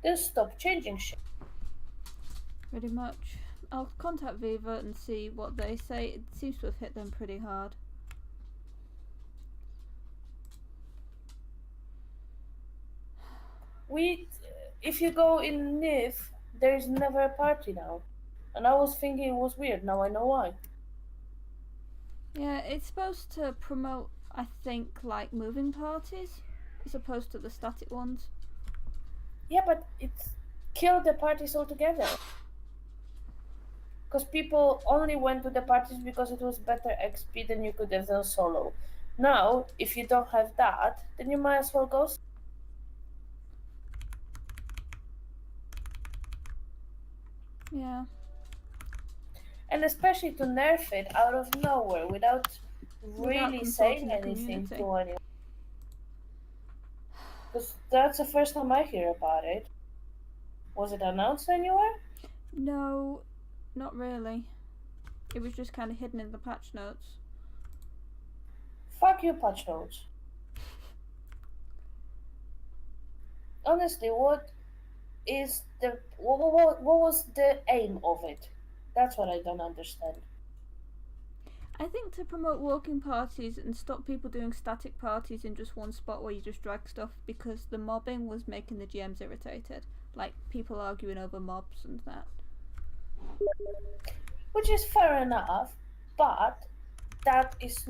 then stop changing shit. Pretty much. I'll contact Viva and see what they say. It seems to have hit them pretty hard. If you go in NIF, there is never a party now. And I was thinking it was weird, now I know why. Yeah, it's supposed to promote, I think, like moving parties as opposed to the static ones. Yeah, but it's killed the parties altogether. Because people only went to the parties because it was better XP than you could have done solo. Now, if you don't have that, then you might as well go. Yeah. And especially to nerf it out of nowhere without Without really saying consulting the anything community. to anyone. Because that's the first time I hear about it. Was it announced anywhere? No, not really. It was just kind of hidden in the patch notes. Fuck you, patch notes. Honestly, what was the aim of it? That's what I don't understand. I think to promote walking parties and stop people doing static parties in just one spot where you just drag stuff, because the mobbing was making the GMs irritated. Like people arguing over mobs and that. Which is fair enough, but that is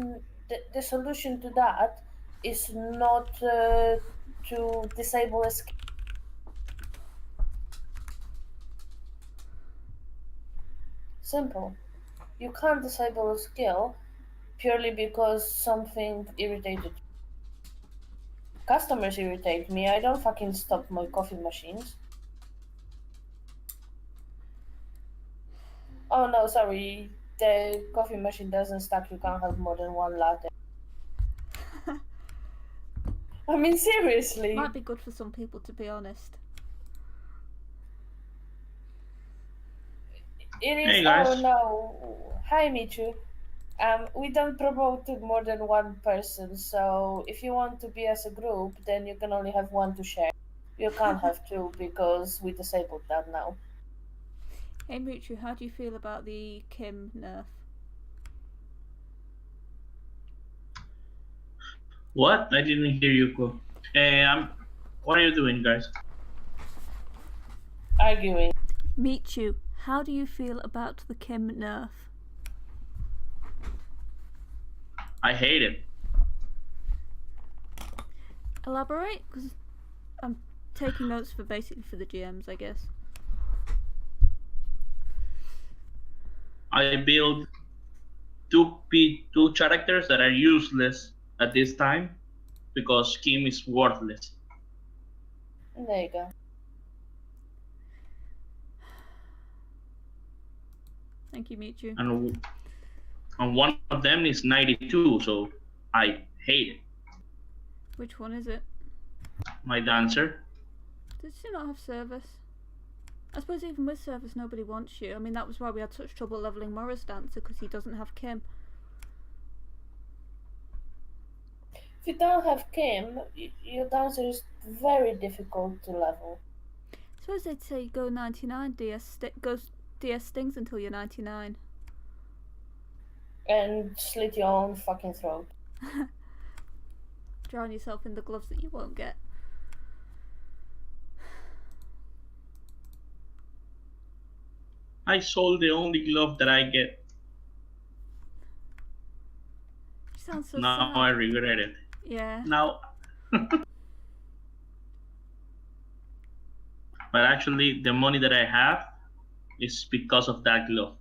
the solution to that is not to disable a skill. Simple. You can't disable a skill purely because something irritated you. Customers irritate me. I don't fucking stop my coffee machines. Oh no, sorry. The coffee machine doesn't stack. You can't have more than one latte. I mean, seriously. Might be good for some people, to be honest. It is. Hey Oh guys, no. Hi, Michu. We don't promote to more than one person, so if you want to be as a group, then you can only have one to share. You can't have two because we disabled that now. Hey Muchu, how do you feel about the Kim nerf? what? I didn't hear you. What are you doing, guys? Arguing. Michu, how do you feel about the Kim nerf? I hate it. Elaborate? Because I'm taking notes for basically for the GMs, I guess. I build two characters that are useless at this time because Kim is worthless. There you go. Thank you, Michu. And one of them is 92, so I hate it. Which one is it? My dancer. Does she not have service? I suppose even with service, nobody wants you. I mean, that was why we had such trouble leveling Morris Dancer, because he doesn't have Kim. If you don't have Kim, your dancer is very difficult to level. I suppose they'd say go 99, goes DS stings until you're 99. And slit your own fucking throat. Drown yourself in the gloves that you won't get. I sold the only glove that I get. You sound so Now sad. I regret it. Yeah. Now. But actually, the money that I have is because of that glove.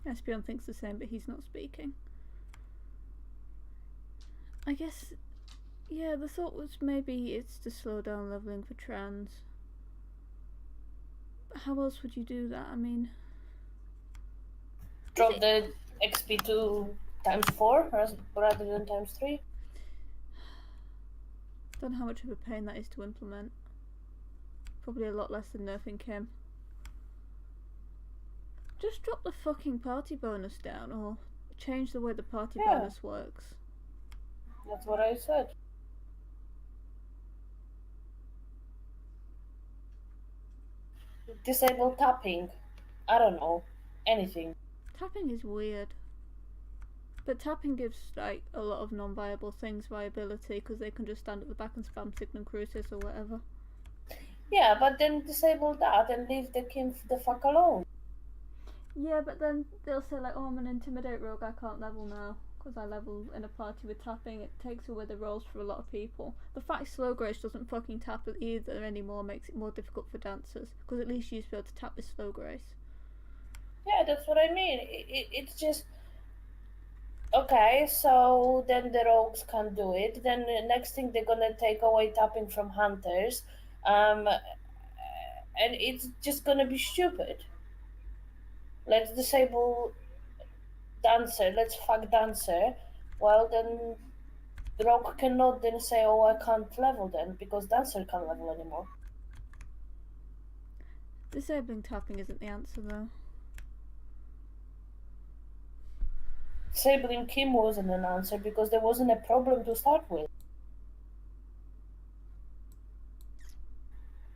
Espion thinks the same, but he's not speaking. I guess, yeah, the thought was maybe it's to slow down leveling for trans. But how else would you do that? I mean, Drop the XP to times 4 rather than times 3. don't know how much of a pain that is to implement. Probably a lot less than nerfing Kim. Just drop the fucking party bonus down, or change the way the party bonus works. That's what I said. Disable tapping. I don't know. Anything. Tapping is weird. But tapping gives like a lot of non-viable things viability because they can just stand at the back and spam Signum Crucis or whatever. Yeah, but then disable that and leave the Kim the fuck alone. Yeah, but then they'll say like, oh, I'm an Intimidate rogue, I can't level now because I level in a party with tapping. It takes away the roles for a lot of people. The fact Slow Grace doesn't fucking tap either anymore makes it more difficult for dancers because at least you used to be able to tap with Slow Grace. Yeah, that's what I mean. It's just... Okay, so then the rogues can't do it. Then the next thing they're gonna take away tapping from hunters. And it's just gonna be stupid. Let's disable dancer, let's fuck dancer. Well, then rogue cannot then say, oh, I can't level then, because dancer can't level anymore. Disabling tapping isn't the answer though. Disabling Kim wasn't an answer because there wasn't a problem to start with.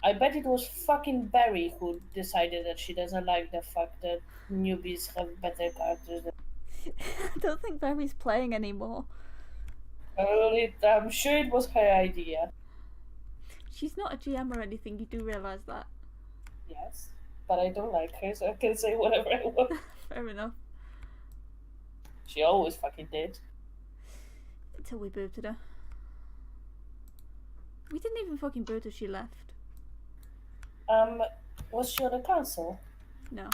I bet it was fucking Barry who decided that she doesn't like the fact that newbies have better characters than... I don't think Barry's playing anymore. I'm sure it was her idea. She's not a GM or anything, you do realise that. Yes, but I don't like her, so I can say whatever I want. Fair enough. She always fucking did. Until we booted her. We didn't even fucking boot her, she left. Was she on the council? No.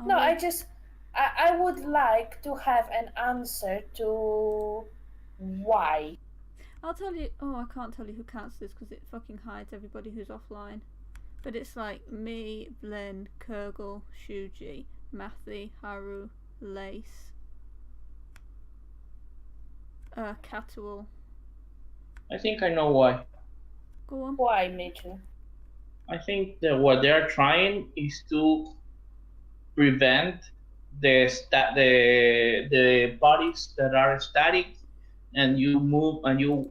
No, I would like to have an answer to why. I'll tell you. Oh, I can't tell you who counts this because it fucking hides everybody who's offline. But it's like me, Blinn, Kurgle, Shuji, Mathi, Haru, Lace, Catual. I think I know why. Go on. Why, Mitchell? I think that what they're trying is to prevent the bodies that are static, and you move and you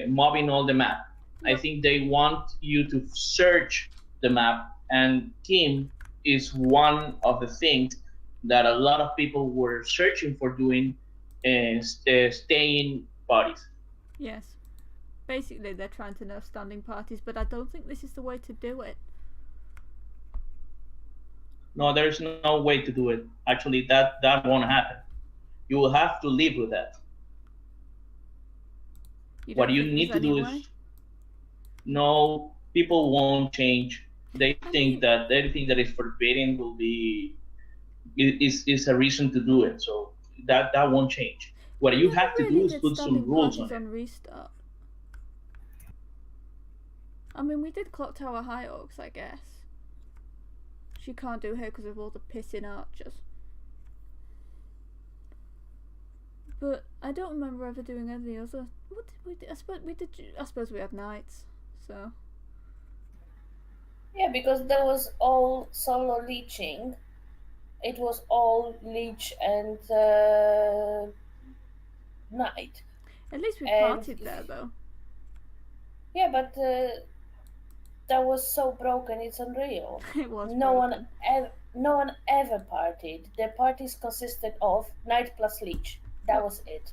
mobbing all the map. Yep. I think they want you to search the map, and Kim is one of the things that a lot of people were searching for doing, staying bodies. Yes. Basically, they're trying to nerf standing parties, but I don't think this is the way to do it. No, there's no way to do it. Actually, that won't happen. You will have to live with that. What you need to do is, no, people won't change. They think that everything that is forbidden will be is a reason to do it. So that won't change. What you have to do is put some rules on it. Restart. I mean, we did Clock Tower High Oaks, I guess. She can't do her because of all the pissing archers. But I don't remember ever doing any other. What did we do? I suppose we had knights. So. Yeah, because there was all solo leeching. It was all leech and knight. At least we partied there, though. Yeah, but that was so broken, it's unreal. It was no broken. No one ever partied. The parties consisted of knight plus leech. That was it.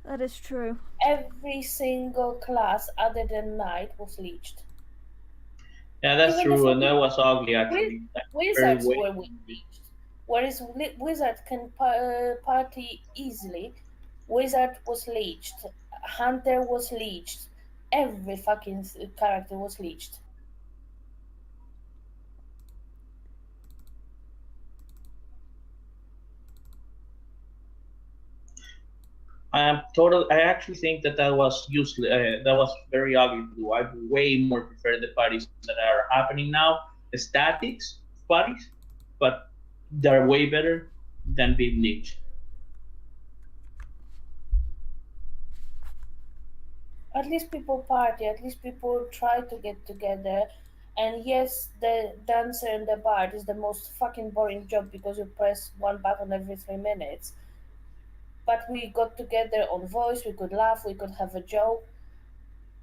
That is true. Every single class other than knight was leeched. Yeah, that's true, and that was ugly actually. Wizards were leeched. Whereas wizard can party easily, wizard was leeched, hunter was leeched, every fucking character was leeched. I actually think that was useless. That was very ugly to do. I way more prefer the parties that are happening now, statics parties, but they're way better than being niche. At least people party, at least people try to get together. And yes, the dancer in the bar is the most fucking boring job because you press one button every 3 minutes. But we got together on voice, we could laugh, we could have a joke.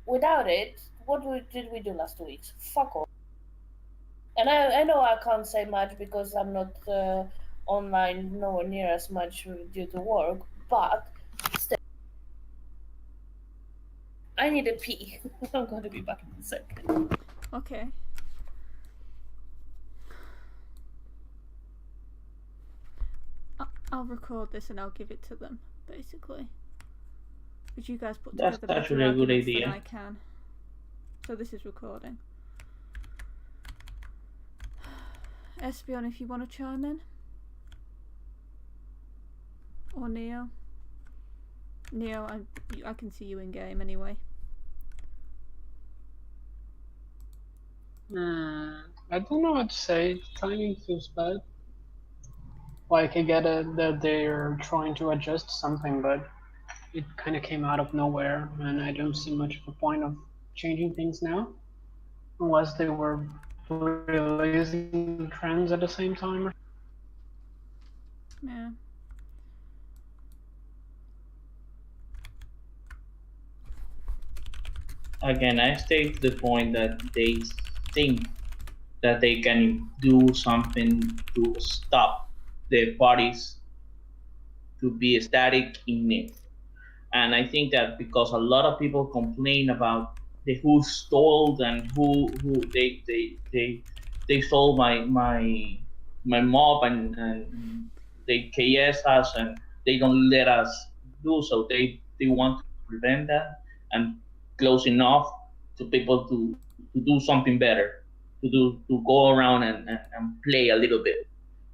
Without it, did we do last 2 weeks? Fuck all. And I know I can't say much because I'm not online nowhere near as much due to work, but still, I need a pee. I'm going to be back in a second. Okay. I'll record this and I'll give it to them, basically. But you guys put That's together better actually a good arguments than idea. I can. So this is recording. Espion, if you want to chime in. Or Neo. Neo, I can see you in game anyway. I don't know what to say. Timing feels bad. Like I get it that they're trying to adjust something, but it kind of came out of nowhere, and I don't see much of a point of changing things now, unless they were releasing trends at the same time. Yeah. Again, I stay to the point that they think that they can do something to stop the parties to be static in it. And I think that because a lot of people complain about the who stole and who they stole my mob and they KS us and they don't let us do so. They want to prevent that and close enough to people to do something better, to go around and play a little bit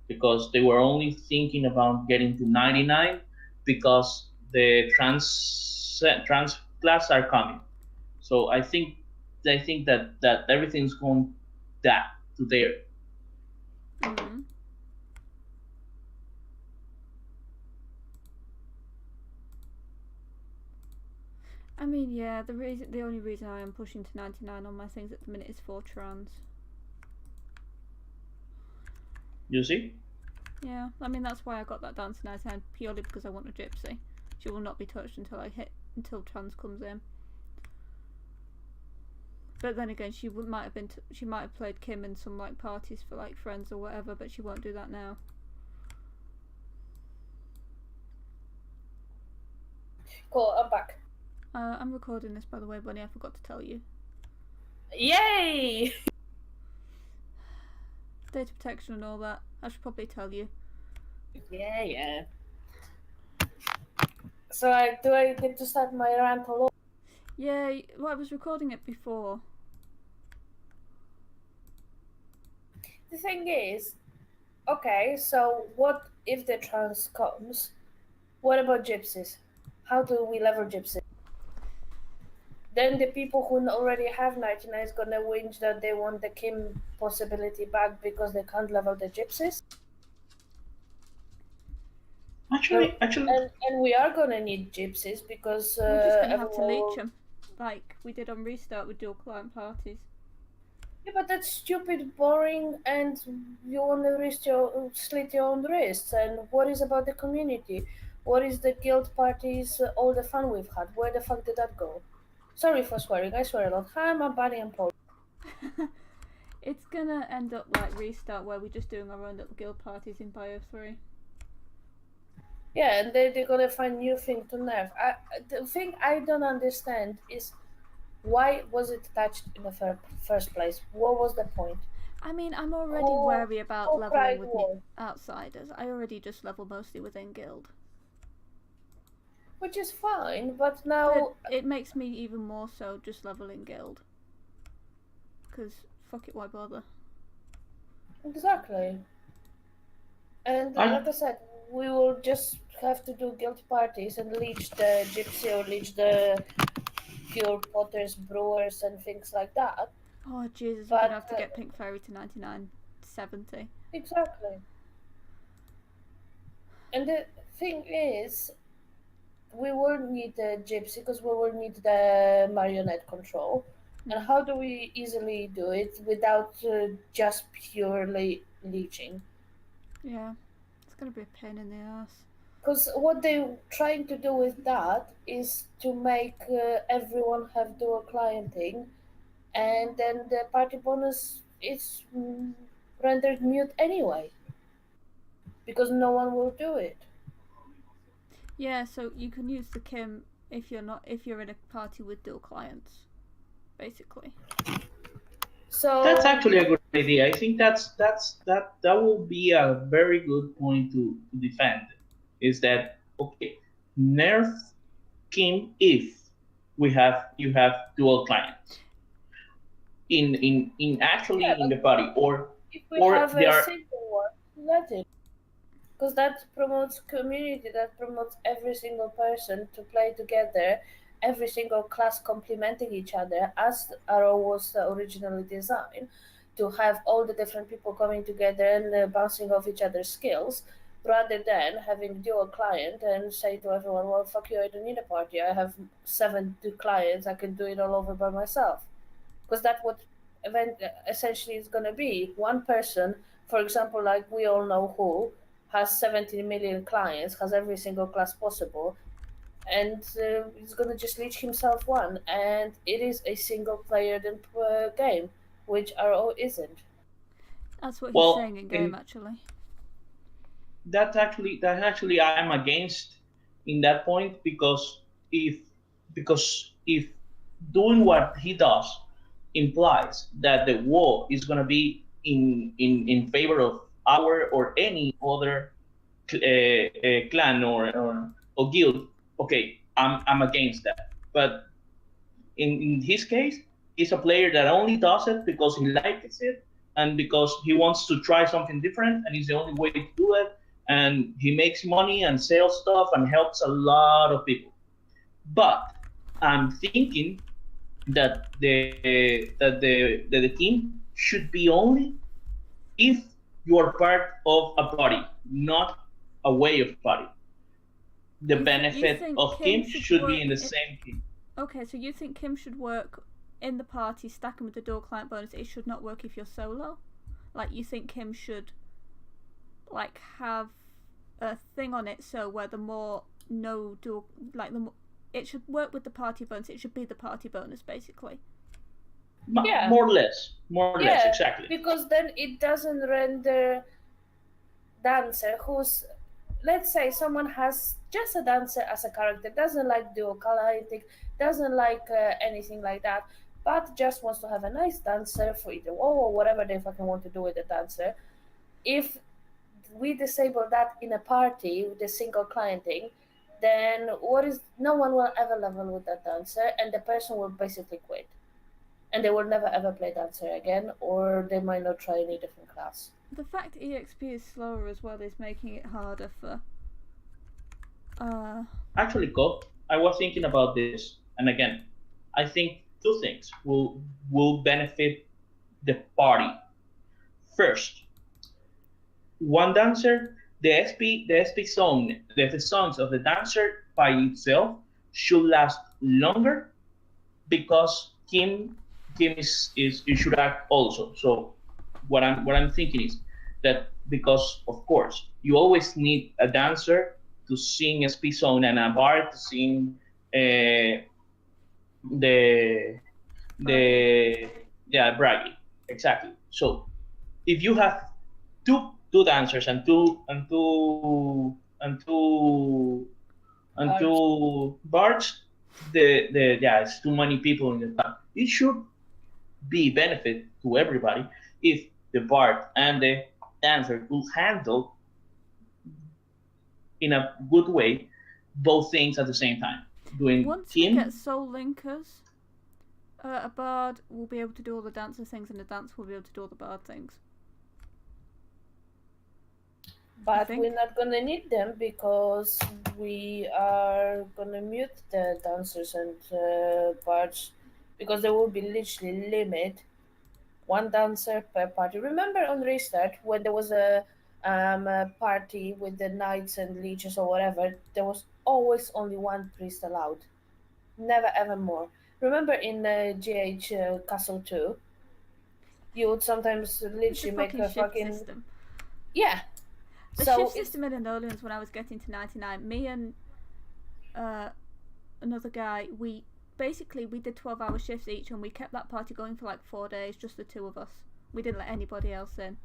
because they were only thinking about getting to 99 because the trans class are coming. So I think that everything's going that to there. Mm-hmm. I mean, yeah, the only reason I am pushing to 99 on my things at the minute is for trans. You see? Yeah, I mean that's why I got that dance 99 purely because I want a gypsy. She will not be touched until trans comes in. But then again, she might have played Kim in some like parties for like friends or whatever, but she won't do that now. Cool, I'm back. I'm recording this, by the way, Bunny. I forgot to tell you. Yay! Data protection and all that. I should probably tell you. Yeah. So do I get to start my rant alone? Yeah, well, I was recording it before. The thing is, okay, so what if the trans comes? What about gypsies? How do we level gypsies? Then the people who already have 99 is gonna whinge that they want the Kim possibility back because they can't level the gypsies. Actually, And we are gonna need gypsies because We're just gonna have to leech them, like we did on Restart with dual client parties. Yeah, but that's stupid, boring, and you want to slit your own wrists. And what is about the community? What is the guild parties? All the fun we've had. Where the fuck did that go? Sorry for swearing. I swear a lot. Hi, I'm a buddy and Paul. It's gonna end up like Restart, where we're just doing our own little guild parties in Bio 3. Yeah, and they're gonna find new thing to nerf. The thing I don't understand is why was it touched in the first place? What was the point? I mean, I'm already wary about leveling with outsiders. I already just level mostly within guild. Which is fine, but now... But it makes me even more so just leveling guild. Because, fuck it, why bother? Exactly. And like I said, we will just have to do guild parties and leech the gypsy or leech the pure potters, brewers, and things like that. Oh Jesus, we're But gonna have to get Pink Fairy to 99.70. exactly. And the thing is, we will need the gypsy because we will need the marionette control. And how do we easily do it without just purely leeching? Yeah, it's gonna be a pain in the ass. Because what they're trying to do with that is to make everyone have dual clienting, and then the party bonus is rendered mute anyway, because no one will do it. Yeah, so you can use the Kim if you're in a party with dual clients, basically. So That's actually a good idea. I think that will be a very good point to defend. Is that okay? Nerf Kim if you have dual clients in yeah, actually in but the party, if we or have they a are single one, let it. Because that promotes community, that promotes every single person to play together, every single class complementing each other, as Arrow was originally designed, to have all the different people coming together and bouncing off each other's skills, rather than having dual client and say to everyone, well, fuck you, I don't need a party, I have 7 clients, I can do it all over by myself. Because that's what essentially is going to be. One person, for example, like we all know who, has 17 million clients, has every single class possible, and he's going to just leech himself one. And it is a single player game, which RO isn't. That's what he's well saying in game, in actually. that actually I'm against in that point if if doing what he does implies that the war is going to be in favor of our or any other clan or guild, okay, I'm against that. But in his case, he's a player that only does it because he likes it and because he wants to try something different, and it's the only way to do it. And he makes money and sells stuff and helps a lot of people. But I'm thinking that the team should be only if you are part of a party, not a way of party. The You benefit think of Kim team should should be in work? the same team. Okay, so you think Kim should work in the party, stacking with the dual client bonus. It should not work if you're solo. Like you think Kim should like have a thing on it so where the more no dual like the more, it should work with the party bonus. It should be the party bonus basically. Yeah, More or less, yeah, exactly. because then it doesn't render dancer who's, let's say someone has just a dancer as a character, doesn't like dual coloring, doesn't like anything like that, but just wants to have a nice dancer for either WoW or whatever they fucking want to do with the dancer. If we disable that in a party with a single clienting, then what is, no one will ever level with that dancer, and the person will basically quit, and they will never ever play dancer again, or they might not try any different class. The fact EXP is slower as well is making it harder for Actually, Cop, I was thinking about this, and again, I think two things will benefit the party. First, one dancer, the SP song, the songs of the dancer by itself should last longer because Kim is it should act also. So what I'm thinking is that because of course you always need a dancer to sing a SP song and a bard to sing the the yeah braggy, exactly. So if you have two dancers and two bards, the yeah, it's too many people in the band. It should be benefit to everybody if the bard and the dancer could handle in a good way both things at the same time. Doing once we get team, soul linkers, a bard will be able to do all the dancer things and the dancer will be able to do all the bard things. But we're not gonna need them because we are gonna mute the dancers and parts because there will be literally limit one dancer per party. Remember on restart when there was a party with the knights and leeches or whatever, there was always only one priest allowed, never ever more. Remember in GH Castle 2, you would sometimes It's a literally make fucking a shift fucking system. yeah. The So shift system in Enolians when I was getting to 99, me and another guy, we did 12-hour shifts each, and we kept that party going for like 4 days, just the two of us. We didn't let anybody else in.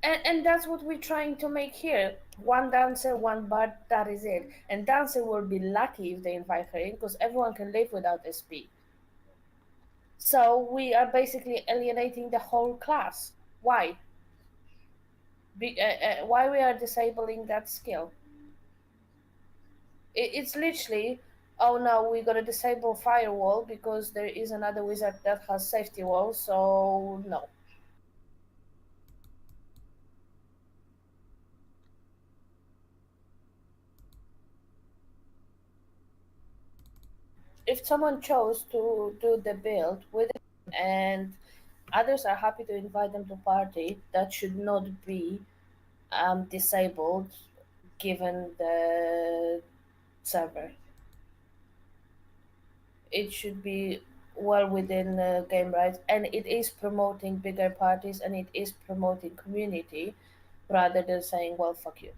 And that's what we're trying to make here. One dancer, one bard, that is it. And dancer will be lucky if they invite her in because everyone can live without SP. So we are basically alienating the whole class. Why? Why we are disabling that skill? It's literally, oh no, we're gonna disable firewall because there is another wizard that has safety wall. So no. If someone chose to do the build with it and others are happy to invite them to party, that should not be disabled given the server. It should be well within game rights, and it is promoting bigger parties and it is promoting community rather than saying, well, fuck you.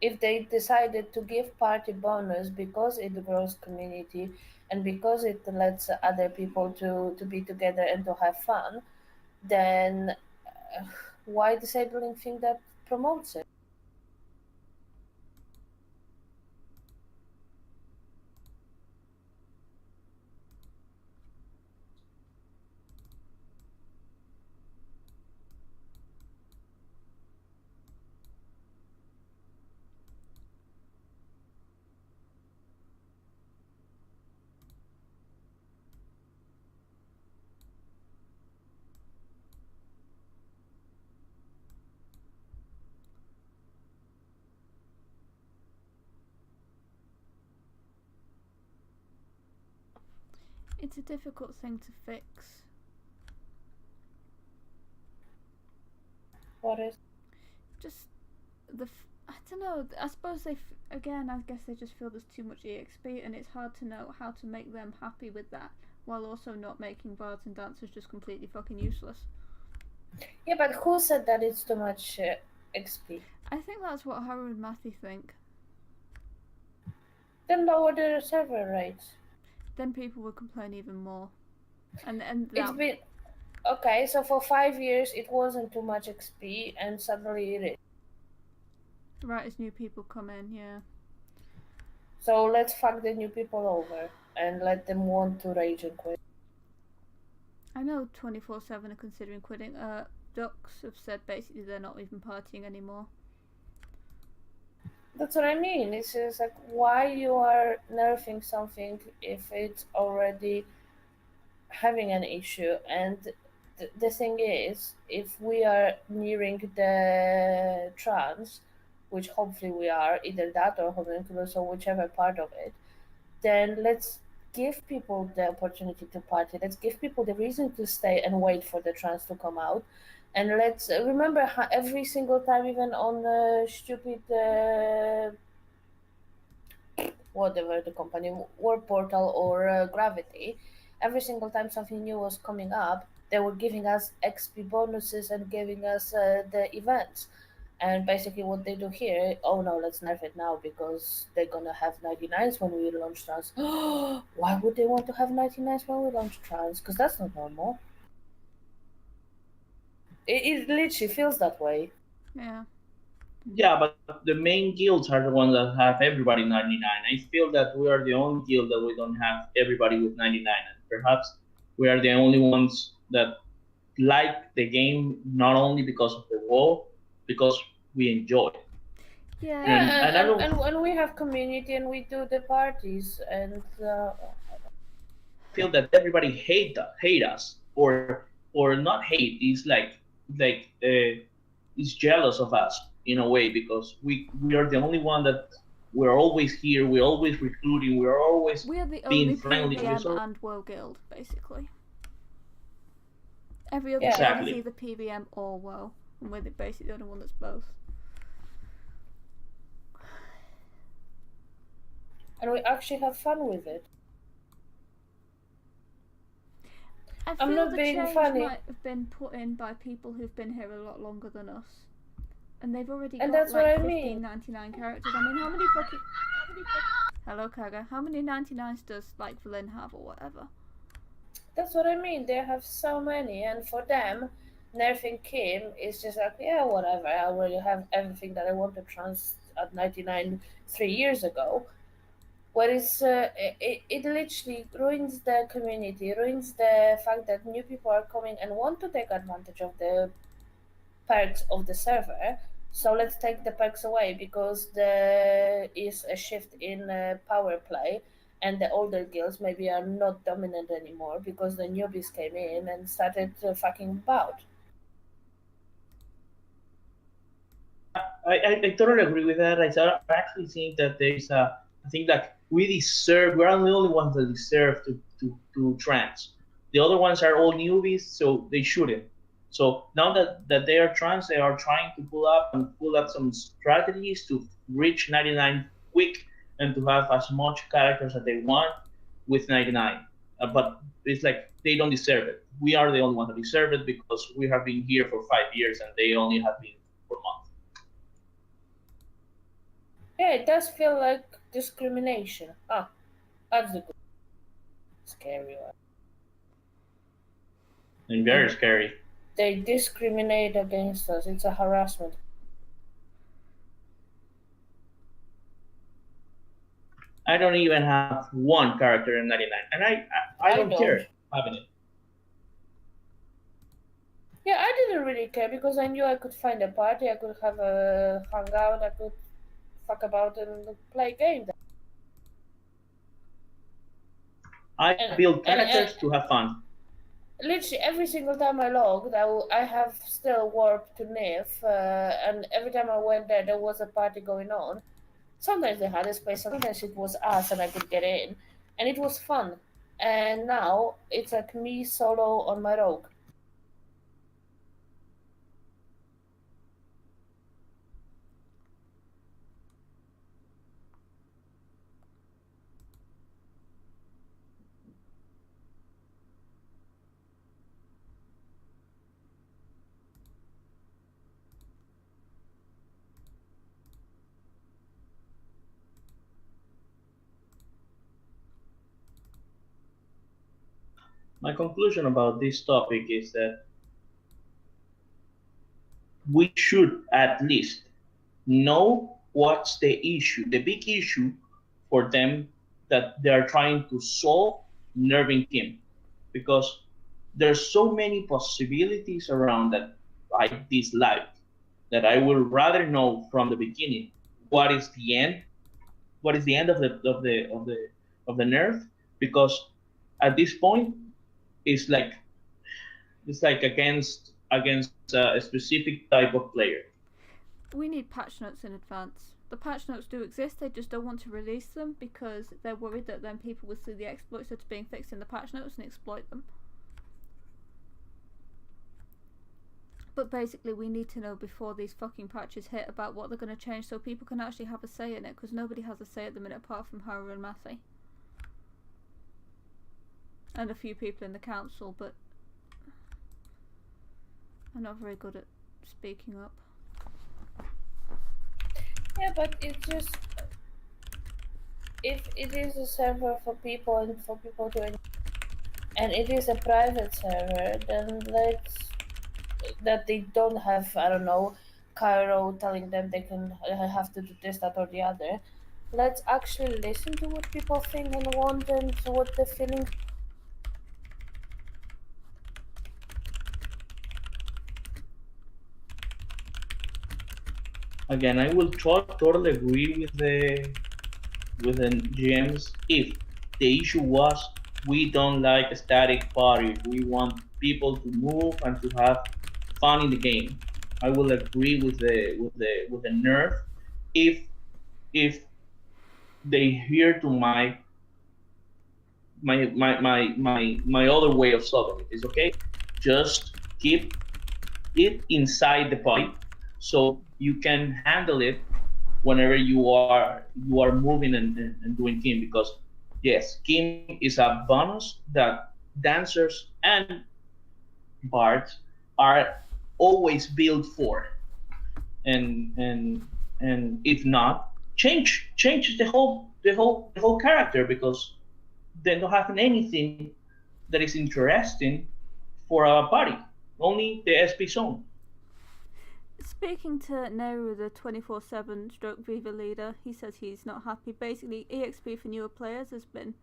If they decided to give party bonus because it grows community and because it lets other people to be together and to have fun, then why disabling thing that promotes it? It's a difficult thing to fix. What is? Just I don't know. I suppose again. I guess they just feel there's too much EXP, and it's hard to know how to make them happy with that, while also not making bards and dancers just completely fucking useless. Yeah, but who said that it's too much XP? I think that's what Haru and Matthew think. Then lower the server rates. Then people will complain even more. And it's been okay. So for 5 years, it wasn't too much XP, and suddenly it is. Right as new people come in, yeah. So let's fuck the new people over and let them want to rage and quit. I know 24/7 are considering quitting. Ducks have said basically they're not even partying anymore. That's what I mean. It's just like why you are nerfing something if it's already having an issue. And the thing is, if we are nearing the trans, which hopefully we are, either that or homunculus or whichever part of it, then let's give people the opportunity to party. Let's give people the reason to stay and wait for the trans to come out. And let's remember how every single time, even on stupid whatever the company, World Portal or Gravity, every single time something new was coming up, they were giving us XP bonuses and giving us the events. And basically, what they do here, oh no, let's nerf it now because they're gonna have 99s when we launch trans. Why would they want to have 99s when we launch trans? Because that's not normal. It literally feels that way. Yeah. Yeah, but the main guilds are the ones that have everybody 99. I feel that we are the only guild that we don't have everybody with 99, and perhaps we are the only ones that like the game not only because of the WoW, because we enjoy it. Yeah. And we have community and we do the parties and. Feel that everybody hate us or not hate is like is jealous of us in a way, because we are the only one that we're always here, we're always recruiting, we're always We are the being only friendly. PVM and WoW guild, basically. Every other Exactly. guild is either PVM or WoW, and we're basically the only one that's both. And we actually have fun with it. I I'm feel not the being change funny. might have been put in by people who've been here a lot longer than us. And they've already And got that's what like I mean. 15.99 characters. I mean, how many fucking... Hello, Kaga. How many 99s does, like, Vlyn have or whatever? That's what I mean. They have so many, and for them, nerfing Kim is just like, yeah, whatever. I already have everything that I want to trans at 99 3 years ago. Whereas it literally ruins the community, ruins the fact that new people are coming and want to take advantage of the perks of the server. So let's take the perks away, because there is a shift in power play, and the older guilds maybe are not dominant anymore because the newbies came in and started fucking about. I totally agree with that. I actually think that there's I think that we're the only ones that deserve to trans. The other ones are all newbies, so they shouldn't. So now that they are trans, they are trying to pull up some strategies to reach 99 quick and to have as much characters as they want with 99. But it's like they don't deserve it. We are the only ones that deserve it because we have been here for 5 years and they only have been for a month. Yeah, it does feel like discrimination. That's the good scary one. And very scary. They discriminate against us. It's a harassment. I don't even have one character in 99, and I don't care having it. Yeah, I didn't really care because I knew I could find a party, I could have a hangout, I could fuck about and play games. I build characters to have fun. Literally every single time I logged, I have still warped to NIF, and every time I went there was a party going on. Sometimes they had a space, sometimes it was us and I could get in, and it was fun. And now it's like me solo on my rogue. My conclusion about this topic is that we should at least know what's the issue, the big issue for them that they are trying to solve nerving Kim, because there's so many possibilities around that I dislike that I would rather know from the beginning what is the end of the nerf, because at this point it's like against a specific type of player. We need patch notes in advance. The patch notes do exist, they just don't want to release them because they're worried that then people will see the exploits that's being fixed in the patch notes and exploit them. But basically we need to know before these fucking patches hit about what they're going to change so people can actually have a say in it, because nobody has a say at the minute apart from Hara and Matthew. And a few people in the council, but I'm not very good at speaking up. Yeah, but it's just, if it is a server for people and for people to, and it is a private server, then that they don't have, I don't know, Cairo telling them they can have to do this, that, or the other. Let's actually listen to what people think and want and what they're feeling. Again, I will totally agree with the GMs if the issue was we don't like a static party. We want people to move and to have fun in the game. I will agree with the nerf if they hear to my other way of solving it. Is okay. Just keep it inside the party so you can handle it whenever you are moving and doing king, because yes, king is a bonus that dancers and bards are always built for, and if not, change the whole character, because they don't have anything that is interesting for a party, only the SP zone. Speaking to Nehru, the 24/7 stroke Viva leader, he says he's not happy. Basically, EXP for newer players has been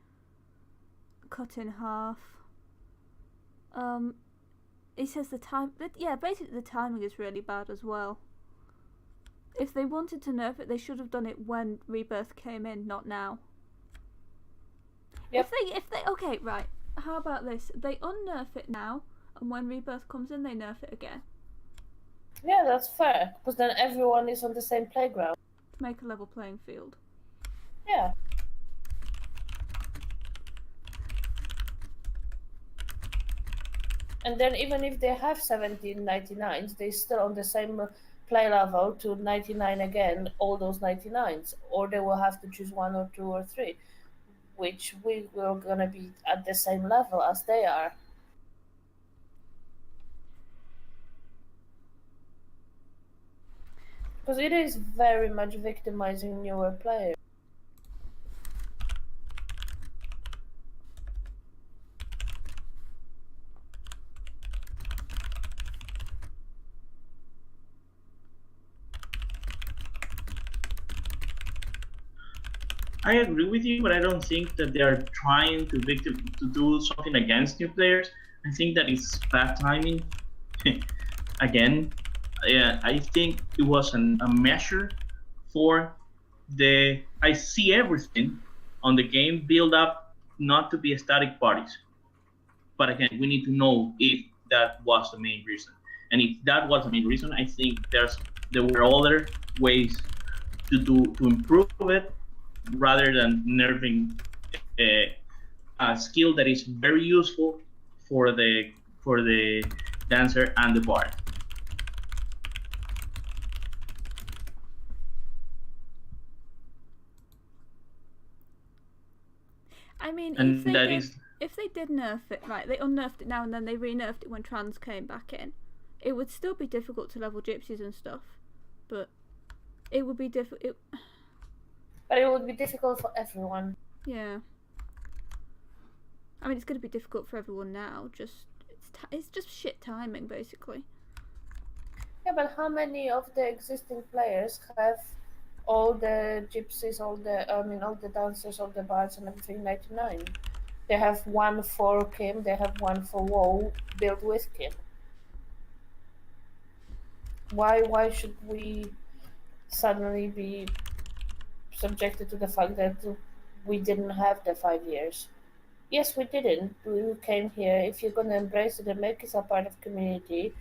cut in half. He says basically the timing is really bad as well. If they wanted to nerf it, they should have done it when Rebirth came in, not now. Yep. If they okay, right. How about this? They unnerf it now, and when Rebirth comes in, they nerf it again. Yeah, that's fair, because then everyone is on the same playground. To make a level playing field. Yeah. And then even if they have 17 99s, they're still on the same play level to 99 again, all those 99s. Or they will have to choose 1 or 2 or 3, which we will going to be at the same level as they are. Because it is very much victimizing newer players. I agree with you, but I don't think that they are trying to do something against new players. I think that it's bad timing. Again, I think it was a measure for the. I see everything on the game build up not to be static parties. But again, we need to know if that was the main reason. And if that was the main reason, I think there were other ways to improve it rather than nerfing a skill that is very useful for the dancer and the bard. I mean, And if they did nerf it, right, they unnerfed it now and then they re-nerfed it when trans came back in, it would still be difficult to level gypsies and stuff, but it would be difficult. But it would be difficult for everyone. Yeah. I mean, it's going to be difficult for everyone now. It's just shit timing, basically. Yeah, but how many of the existing players have all the gypsies, all the dancers, all the bards and everything 99? They have one for Kim, they have one for WoW built with Kim. Why should we suddenly be subjected to the fact that we didn't have the 5 years? Yes, we didn't. We came here. If you're gonna embrace it and make us a part of community,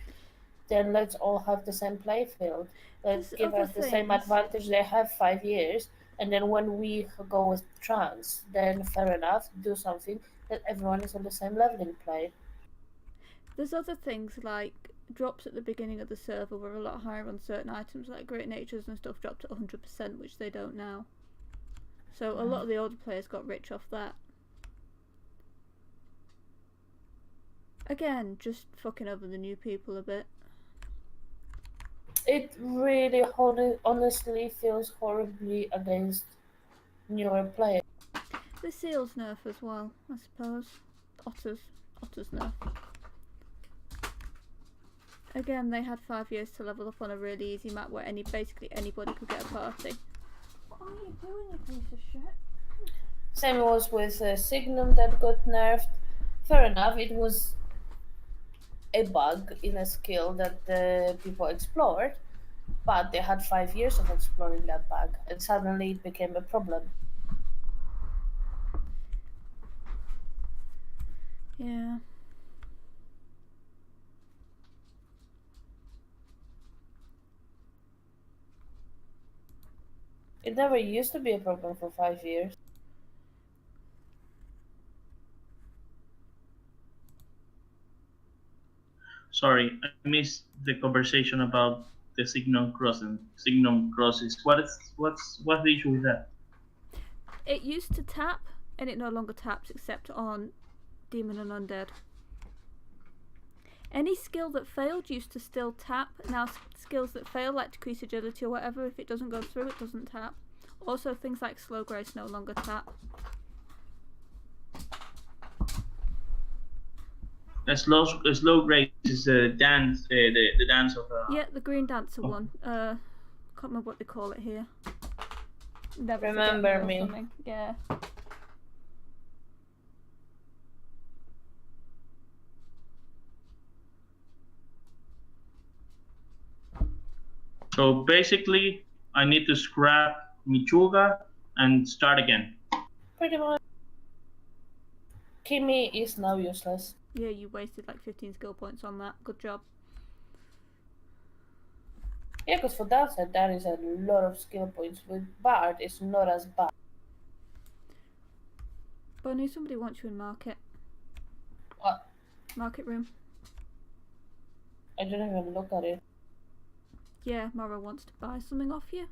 then let's all have the same play field. Let's give us the same advantage. They have 5 years, and then when we go with trans, then fair enough, do something that everyone is on the same level in play. There's other things like drops at the beginning of the server were a lot higher on certain items, like Great Natures and stuff dropped at 100%, which they don't now. So a lot of the older players got rich off that. Again, just fucking over the new people a bit. It really honestly feels horribly against newer players. The seals nerf as well, I suppose. Otters nerf. Again, they had 5 years to level up on a really easy map where basically anybody could get a party. What are you doing, you piece of shit? Same was with Signum that got nerfed. Fair enough, it was a bug in a skill that the people explored, but they had 5 years of exploring that bug, and suddenly it became a problem. Yeah. It never used to be a problem for 5 years. Sorry, I missed the conversation about the signal crossing. Signal crosses. What's the issue with that? It used to tap, and it no longer taps except on demon and undead. Any skill that failed used to still tap. Now skills that fail, like decrease agility or whatever, if it doesn't go through, it doesn't tap. Also, things like slow grace no longer tap. A slow grace is the dance, the dance of. Yeah, the green dancer one. Can't remember what they call it here. Never Remember me. Something. Yeah. So basically, I need to scrap Michuga and start again. Pretty much. Kimi is now useless. Yeah, you wasted like 15 skill points on that. Good job. Yeah, because for Dancer, that is a lot of skill points. With Bard, it's not as bad. Bonnie, somebody wants you in market. What? Market room. I didn't even look at it. Yeah, Mara wants to buy something off you.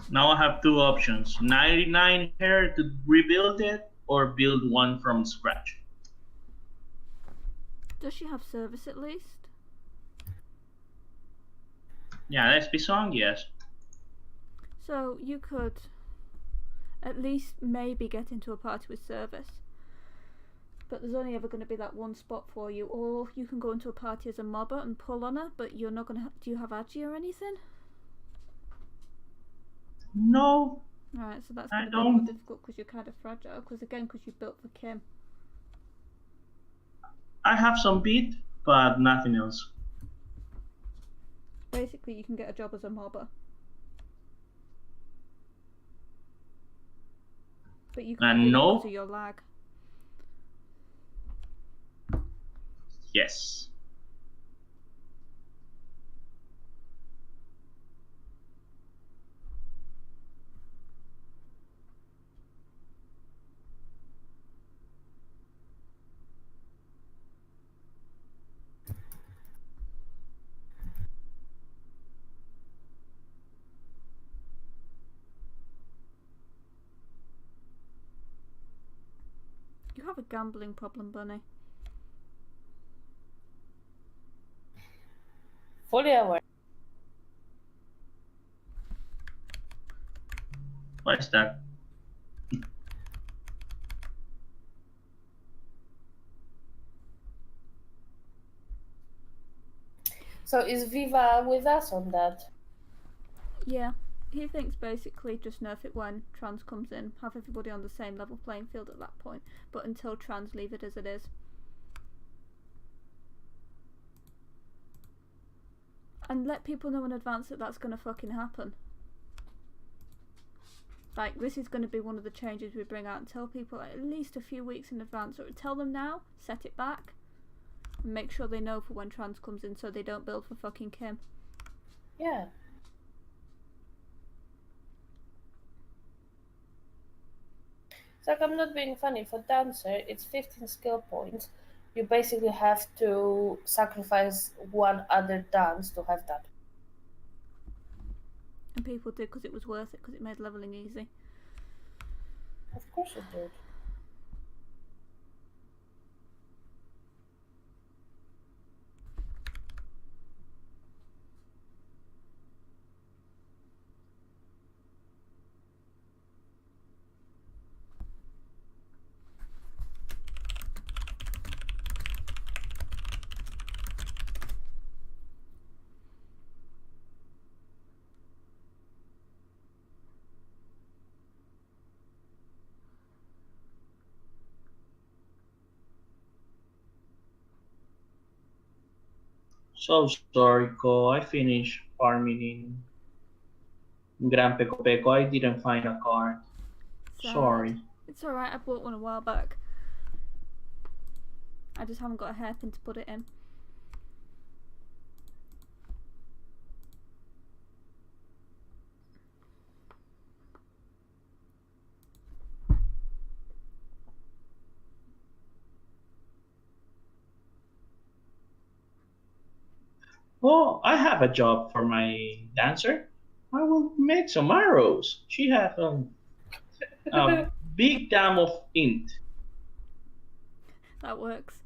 Now I have two options: 99 hair to rebuild it, or build one from scratch. Does she have service at least? Yeah, let's be song, yes. So you could at least maybe get into a party with service. But there's only ever going to be that one spot for you. Or you can go into a party as a mobber and pull on her, but you're not going to do you have Agi or anything? No. Alright, so that's going to be more difficult because you're kind of fragile. Because you built for Kim. I have some beat, but nothing else. Basically, you can get a job as a mobber. But you can't do it because of your lag. Yes. You have a gambling problem, Bunny. Fully aware. What is that? So is Viva with us on that? Yeah. He thinks basically just nerf it when trans comes in, have everybody on the same level playing field at that point, but until trans, leave it as it is. And let people know in advance that that's going to fucking happen. Like, this is going to be one of the changes we bring out, and tell people at least a few weeks in advance, or tell them now, set it back, and make sure they know for when trans comes in so they don't build for fucking Kim. Yeah. It's like, I'm not being funny. For Dancer, it's 15 skill points. You basically have to sacrifice one other dance to have that. And people did because it was worth it, because it made leveling easy. Of course it did. So sorry, Ko. I finished farming in Gran Peco Peco. I didn't find a card. Sad. Sorry. It's alright, I bought one a while back. I just haven't got a hairpin to put it in. Oh, I have a job for my dancer. I will make some arrows. She has a big dam of ink. That works.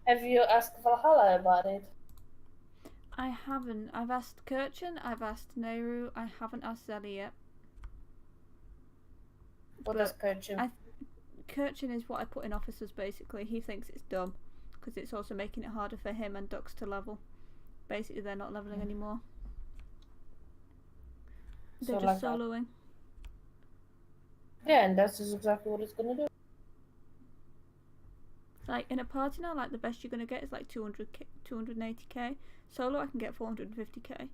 Have you asked Valhalla about it? I haven't. I've asked Kirchen, I've asked Nehru, I haven't asked Zelly yet. What does Kirchen? Kirchen is what I put in officers basically. He thinks it's dumb because it's also making it harder for him and Dux to level. Basically, they're not leveling anymore. They're So just like soloing. Yeah, and that's just exactly what it's gonna do. Like in a party now, like the best you're gonna get is like 280k. Solo, I can get 450k.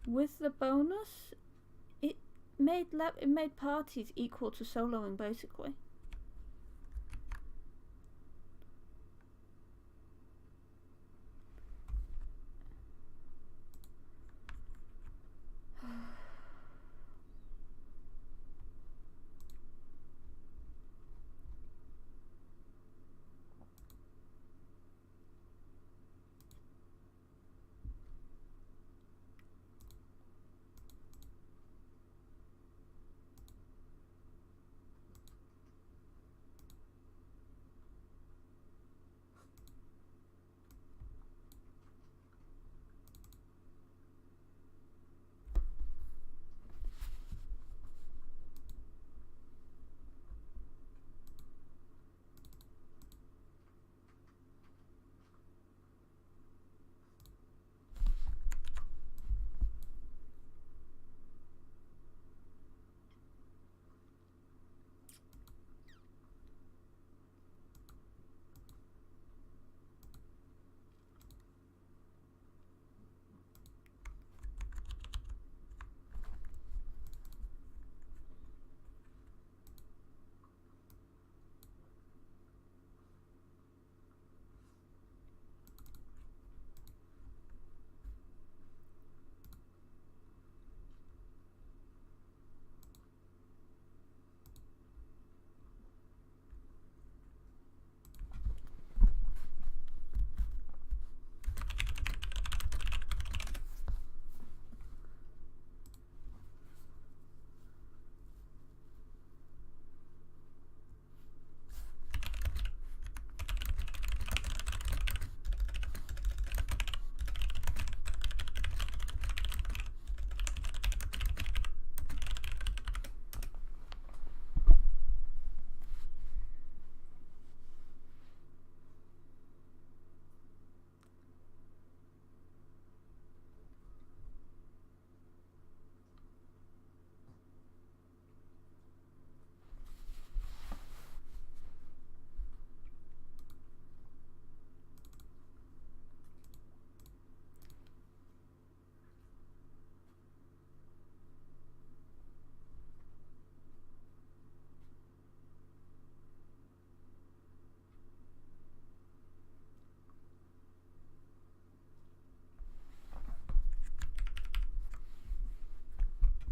With the bonus, it made parties equal to soloing basically.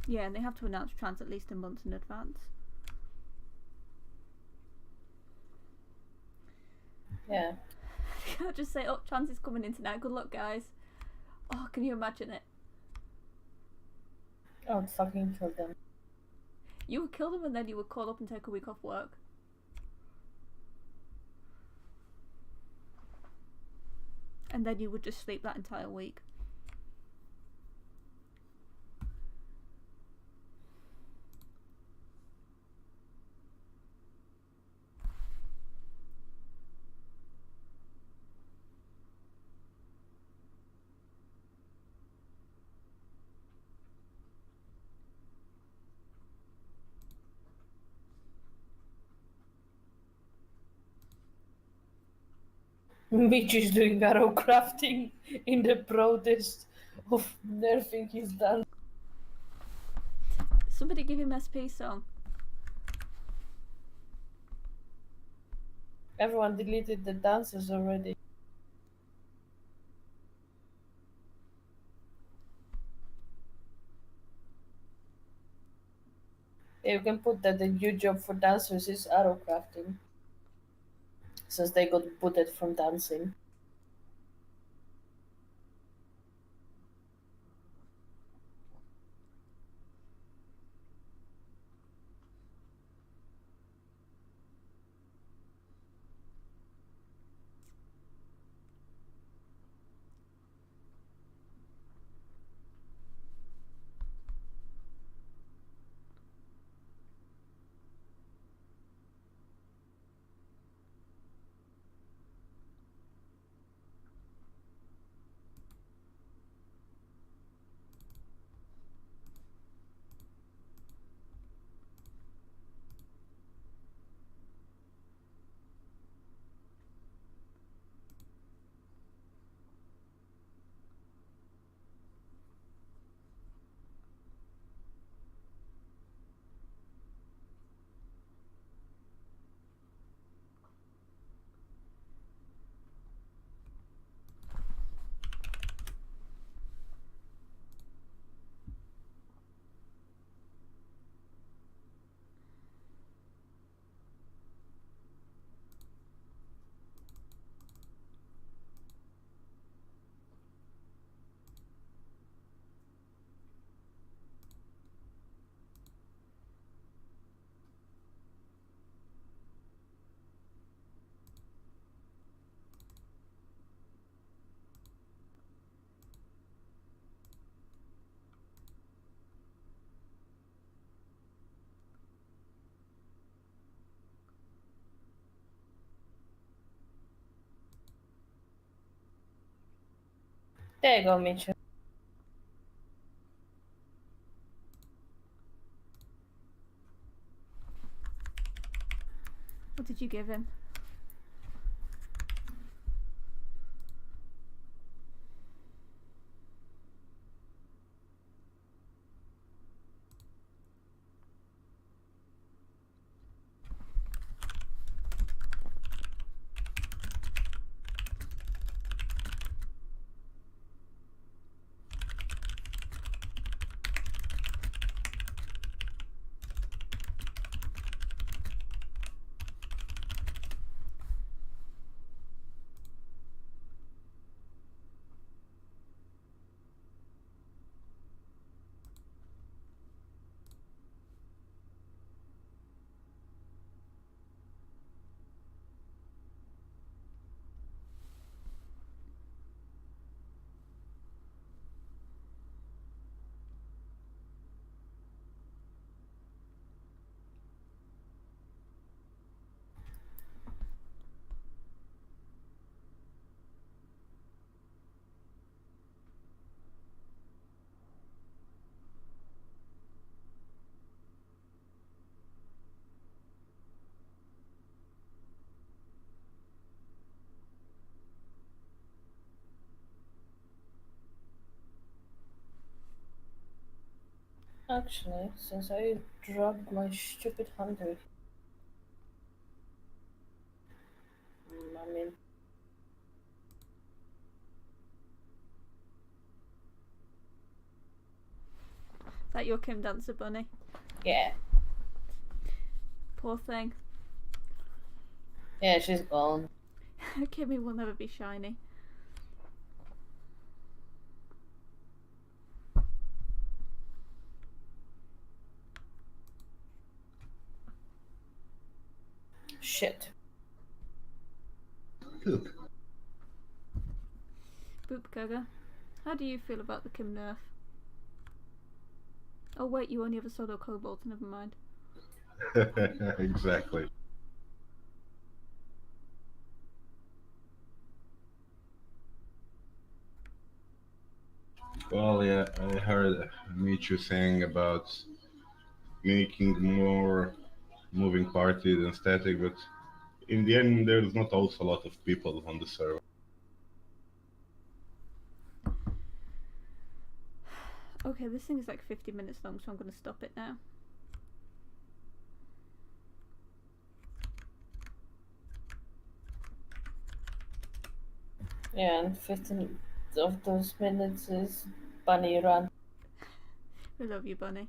Yeah, and they have to announce trans at least a month in advance. Yeah. You can't just say, oh, trans is coming in tonight, good luck guys. Oh, can you imagine it? I would fucking kill them. You would kill them and then you would call up and take a week off work. And then you would just sleep that entire week. Mitch is doing arrow crafting in the protest of nerfing his dance. Somebody give him SP song. Everyone deleted the dances already. Yeah, you can put that the new job for dancers is arrow crafting, since they got booted from dancing. There you go, Michu. What did you give him? Actually, since I dropped my stupid 100, I mean, Is that your Kim Dancer bunny? yeah. Poor thing. Yeah, she's gone. Kimmy will never be shiny. Shit. Poop. Boop Gaga. How do you feel about the Kim nerf? Oh wait, you only have a solo cobalt, never mind. Exactly. Well, yeah, I heard Michu saying about making more moving parties and static, but in the end, there's not also a lot of people on the server. Okay, this thing is like 50 minutes long, so I'm going to stop it now. Yeah, and 15 of those minutes is Bunny Run. We love you, Bunny.